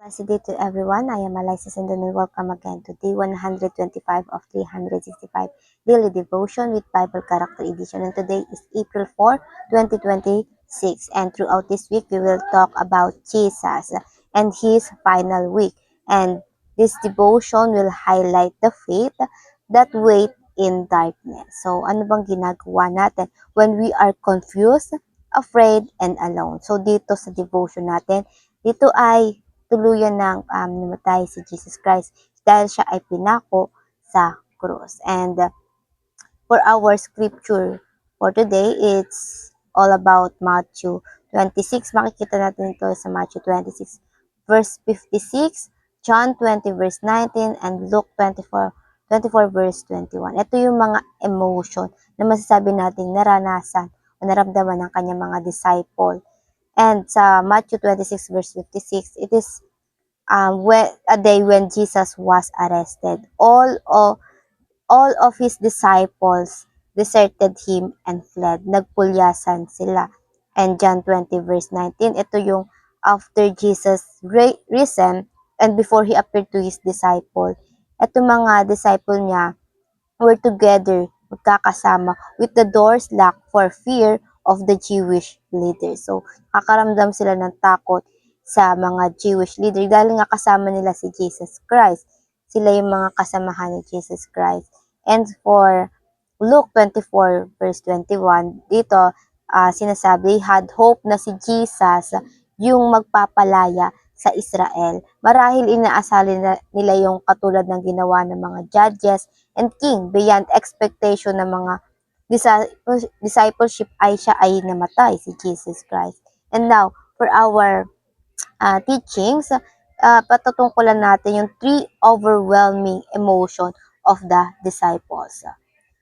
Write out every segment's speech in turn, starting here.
Good day to everyone. I am Alyssa Sindon and welcome again to day 125 of 365 Daily Devotion with Bible Character Edition. And today is April 4, 2026. And throughout this week, we will talk about Jesus and his final week. And this devotion will highlight the faith that wait in darkness. So, ano bang ginagawa natin when we are confused, afraid, and alone? So, dito sa devotion natin, dito ay tuluyan ng namatay si Jesus Christ dahil siya ay pinako sa cross. And for our scripture for today, it's all about Matthew 26. Makikita natin ito sa Matthew 26 verse 56, John 20 verse 19, and Luke 24 verse 21. Ito yung mga emotion na masasabi nating naranasan o naramdaman ng kanyang mga disciple. And sa Matthew 26 verse 56, it is a day when Jesus was arrested. All of his disciples deserted him and fled. Nagpulyasan sila. And John 20 verse 19, ito yung after Jesus risen and before he appeared to his disciple. Ito mga disciple niya were together, magkakasama, with the doors locked for fear of the Jewish leaders. So, kakaramdam sila ng takot sa mga Jewish leader dahil nga kasama nila si Jesus Christ. Sila yung mga kasamahan ni Jesus Christ. And for Luke 24 verse 21, dito sinasabi, had hope na si Jesus yung magpapalaya sa Israel. Marahil inaasalin nila yung katulad ng ginawa ng mga judges and king beyond expectation ng mga discipleship ay siya ay namatay si Jesus Christ. And now, for our teachings, patutungkulan natin yung three overwhelming emotion of the disciples.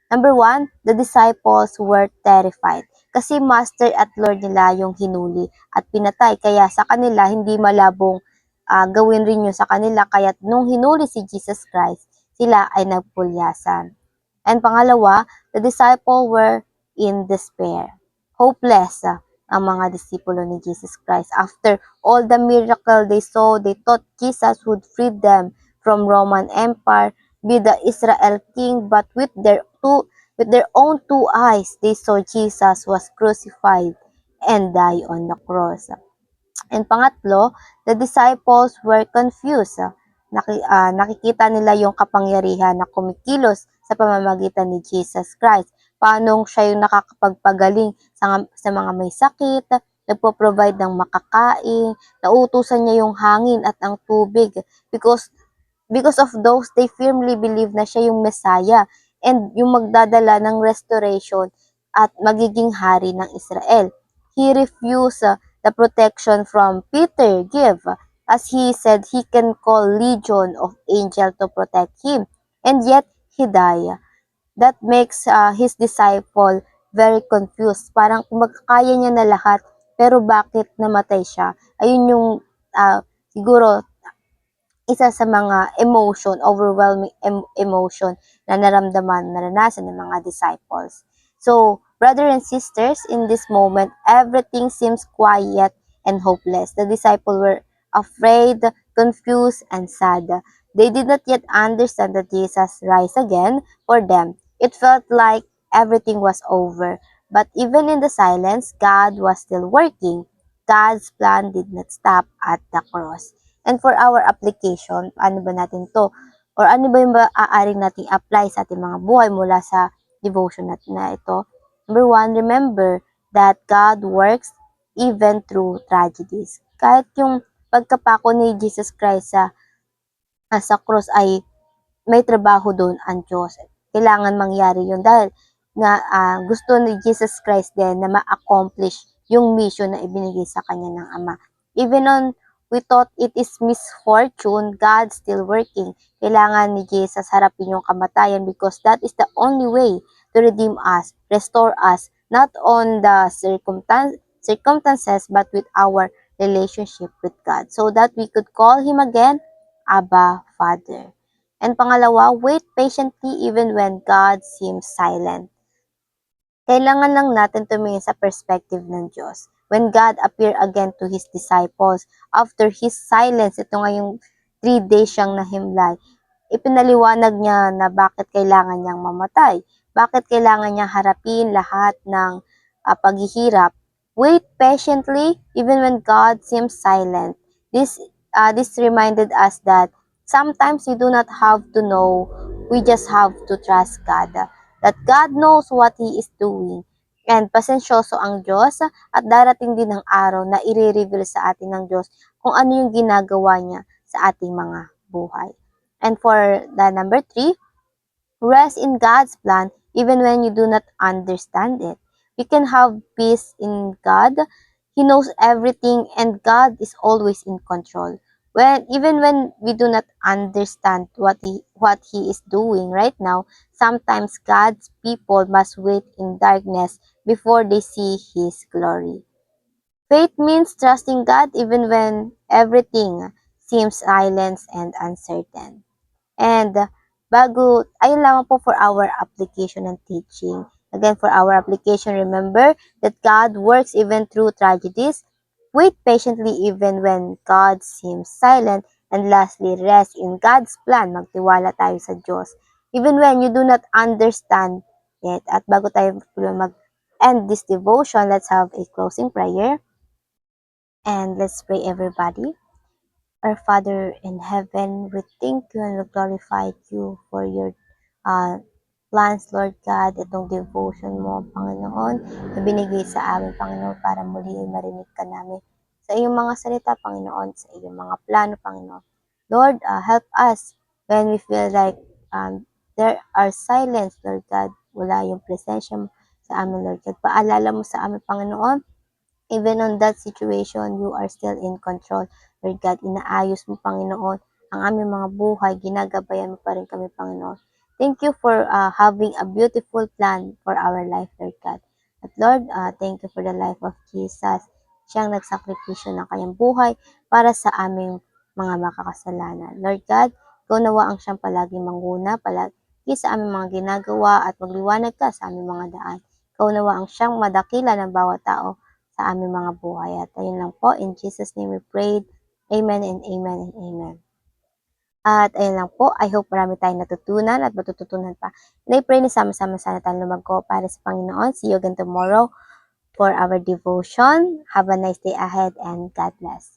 Number 1, the disciples were terrified kasi master at Lord nila yung hinuli at pinatay. Kaya sa kanila, hindi malabong gawin rin yun sa kanila. Kaya nung hinuli si Jesus Christ, sila ay nagpulyasan. And pangalawa, the disciples were in despair. Hopeless ang mga disipulo ni Jesus Christ. After all the miracle they saw, they thought Jesus would free them from Roman Empire, be the Israel king, but with their own two eyes, they saw Jesus was crucified and die on the cross. And pangatlo, the disciples were confused. Nakikita nila yung kapangyarihan na kumikilos sa pamamagitan ni Jesus Christ. Paano siya yung nakakapagpagaling sa mga may sakit, nagpo-provide ng makakain, nautusan niya yung hangin at ang tubig because of those, they firmly believe na siya yung Messiah and yung magdadala ng restoration at magiging hari ng Israel. He refused the protection from Peter give as he said he can call legion of angels to protect him and yet he died. That makes his disciple very confused. Parang kaya niya na lahat pero bakit namatay siya? Ayun yung siguro isa sa mga emotion, overwhelming emotion na naranasan ng mga disciples. So, brothers and sisters, in this moment, everything seems quiet and hopeless. The disciples were afraid, confused, and sad. They did not yet understand that Jesus rise again for them. It felt like everything was over. But even in the silence, God was still working. God's plan did not stop at the cross. And for our application, paano ba natin to? Or ano ba yung maaaring nating apply sa ating mga buhay mula sa devotion natin na ito? Number 1, remember that God works even through tragedies. Kahit yung pagkapako ni Jesus Christ sa cross ay may trabaho doon ang Diyos. Kailangan mangyari yun dahil nga gusto ni Jesus Christ din na ma-accomplish yung mission na ibinigay sa kanya ng Ama. Even on we thought it is misfortune, God still working. Kailangan ni Jesus harapin yung kamatayan because that is the only way to redeem us, restore us, not on the circumstances but with our relationship with God so that we could call Him again, Abba, Father. And pangalawa, wait patiently even when God seems silent. Kailangan lang natin tumingin sa perspective ng Diyos. when God appeared again to His disciples. After His silence, ito nga yung 3 days siyang nahimlay, ipinaliwanag niya na bakit kailangan niyang mamatay, bakit kailangan niyang harapin lahat ng paghihirap. Wait patiently even when God seems silent. This reminded us that sometimes we do not have to know, we just have to trust God. That God knows what He is doing. And pasensyoso ang Diyos at darating din ang araw na i-reveal sa atin ng Diyos kung ano yung ginagawa niya sa ating mga buhay. And for the number 3, rest in God's plan even when you do not understand it. We can have peace in God. He knows everything and God is always in control. Even when we do not understand what he is doing right now, sometimes God's people must wait in darkness before they see his glory. Faith means trusting God even when everything seems silent and uncertain. And ayun lamang po for our application and teaching. Again, for our application, remember that God works even through tragedies. Wait patiently even when God seems silent. And lastly, rest in God's plan. Magtiwala tayo sa Diyos. Even when you do not understand it. At bago tayo mag-end this devotion, let's have a closing prayer. And let's pray everybody. Our Father in heaven, we thank you and we glorify you for your uh, plans, Lord God, itong devotion mo, Panginoon, na binigay sa amin, Panginoon, para muli ay marinig ka namin sa iyong mga salita, Panginoon, sa iyong mga plano, Panginoon. Lord, help us when we feel like there are silence, Lord God, wala yung presensya mo sa amin, Lord God. Paalala mo sa amin, Panginoon, even on that situation, you are still in control. Lord God, inaayos mo, Panginoon, ang aming mga buhay, ginagabayan mo pa rin kami, Panginoon. Thank you for having a beautiful plan for our life, Lord God. At Lord, thank you for the life of Jesus. Siyang nagsakripisyo ng kanyang buhay para sa aming mga makakasalanan. Lord God, ikaw nawa ang siyang palaging manguna, palagi sa aming mga ginagawa at magliwanag ka sa aming mga daan. Ikaw nawa ang siyang madakila ng bawat tao sa aming mga buhay. At ayun lang po, in Jesus' name we prayed. Amen and amen and amen. At ayun lang po, I hope marami tayong natutunan at matututunan pa. And I pray na sama-sama sana tayong lumagko para sa Panginoon. See you again tomorrow for our devotion. Have a nice day ahead and God bless.